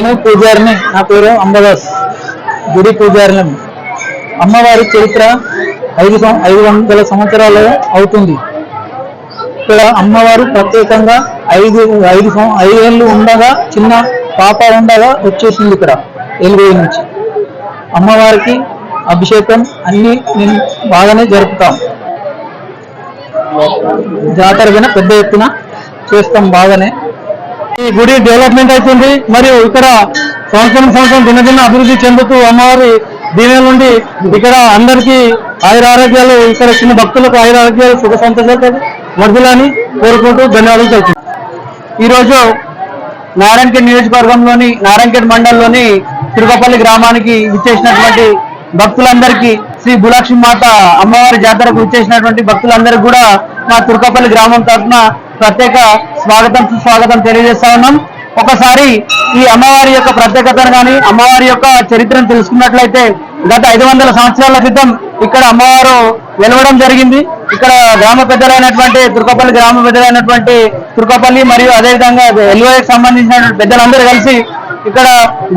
నేను పూజారిని. నా పేరు అంబదాస్. గుడి పూజారిని. అమ్మవారి చరిత్ర 500 సంవత్సరాలు అవుతుంది. ఇక్కడ అమ్మవారు ప్రత్యేకంగా 5 ఏళ్ళు ఉండగా చిన్న పాప ఉండగా వచ్చేసింది ఇక్కడ ఎల్వై నుంచి. అమ్మవారికి అభిషేకం అన్ని మేము బాగానే జరుపుతాం. జాతర విన పెద్ద ఎత్తున చేస్తాం బాగానే. ఈ గుడి డెవలప్మెంట్ అవుతుంది. మరియు ఇక్కడ సంవత్సరం దినదిన అభివృద్ధి చెందుతూ అమ్మవారి దీని నుండి ఇక్కడ అందరికీ ఆయురారోగ్యాలు, ఇక్కడ చిన్న భక్తులకు ఆయురారోగ్యాలు, సుఖ సంతోషాలు వర్ధులని కోరుకుంటూ ధన్యవాదాలు తెలుపుతున్నాను. ఈరోజు నారాయణఖేడ్ నియోజకవర్గంలోని నారాయణఖేడ్ మండలంలోని తిరుగపల్లి గ్రామానికి విచ్చేసినటువంటి భక్తులందరికీ, శ్రీ భూలక్ష్మి మాత అమ్మవారి జాతరకు విచ్చేసినటువంటి భక్తులందరికీ కూడా మా తిరుగపల్లి గ్రామం తరఫున ప్రత్యేక స్వాగతం తెలియజేస్తా ఉన్నాం. ఒకసారి ఈ అమ్మవారి యొక్క ప్రత్యేకతను కానీ అమ్మవారి యొక్క చరిత్రను తెలుసుకున్నట్లయితే గత 500 సంవత్సరాల క్రితం ఇక్కడ అమ్మవారు వెలవడం జరిగింది. ఇక్కడ గ్రామ పెద్దలైనటువంటి తిరుగపల్లి గ్రామ పెద్దలైనటువంటి తిరుగపల్లి మరియు అదేవిధంగా ఎల్వైకి సంబంధించిన పెద్దలందరూ కలిసి ఇక్కడ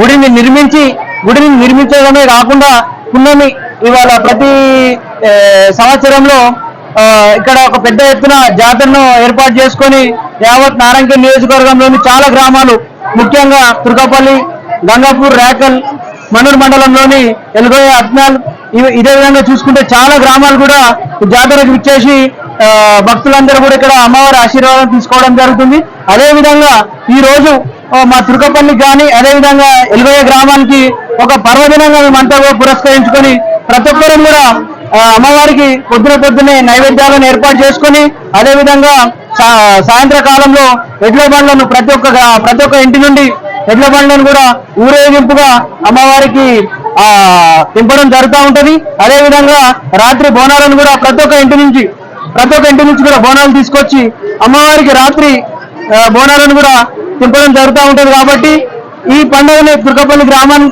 గుడిని నిర్మించడమే కాకుండా పున్నమి ఇవాళ ప్రతి సంవత్సరంలో ఇక్కడ ఒక పెద్ద ఎత్తున జాతరను ఏర్పాటు చేసుకొని యావత్ నారాయణఖేడ్ నియోజకవర్గంలోని చాలా గ్రామాలు, ముఖ్యంగా తిరుగపల్లి, గంగాపూర్, రేకల్, మనూర్ మండలంలోని ఎల్గోయ, అత్నాల్, ఇదే విధంగా చూసుకుంటే చాలా గ్రామాలు కూడా జాతరకు విచ్చేసి భక్తులందరూ కూడా ఇక్కడ అమ్మవారి ఆశీర్వాదం తీసుకోవడం జరుగుతుంది. అదేవిధంగా ఈ రోజు మా తిరుగపల్లికి కానీ అదేవిధంగా ఎల్గోయ గ్రామానికి ఒక పర్వదినంగా మేమంతా పురస్కరించుకొని ప్రతి ఒక్కరూ కూడా అమ్మవారికి పొద్దునే నైవేద్యాలను ఏర్పాటు చేసుకొని అదేవిధంగా సాయంత్రకాలంలో ఎడ్ల బండ్లను ప్రతి ఒక్క ఇంటి నుండి ఎడ్ల బండ్లను కూడా ఊరేగింపుగా అమ్మవారికి తింపడం జరుగుతూ ఉంటది. అదేవిధంగా రాత్రి బోనాలను కూడా ప్రతి ఒక్క ఇంటి నుంచి కూడా బోనాలు తీసుకొచ్చి అమ్మవారికి రాత్రి బోనాలను కూడా తింపడం జరుగుతూ ఉంటది. కాబట్టి ఈ పండుగని తిరుగపల్లి గ్రామం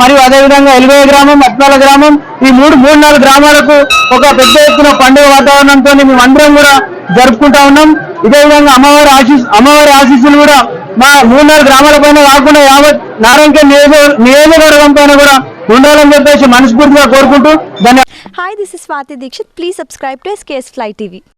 మరియు అదేవిధంగా ఎల్వై గ్రామం, అత్నాల గ్రామం, ఈ 3-4 గ్రామాలకు ఒక పెద్ద ఎత్తున పండుగ వాతావరణంతో మేమందరం కూడా జరుపుకుంటా ఉన్నాం. ఇదే విధంగా అమ్మవారి ఆశీస్సులు కూడా మా 3-4 గ్రామాల పైన కాకుండా యావత్ నారాయణఖేడ్ నియోజకవర్గం పైన కూడా ఉండాలని చెప్పేసి మనస్ఫూర్తిగా కోరుకుంటూ ధన్యవాదాలు. Hi, this is Swati Dikshit. Please subscribe to SKS Fly TV.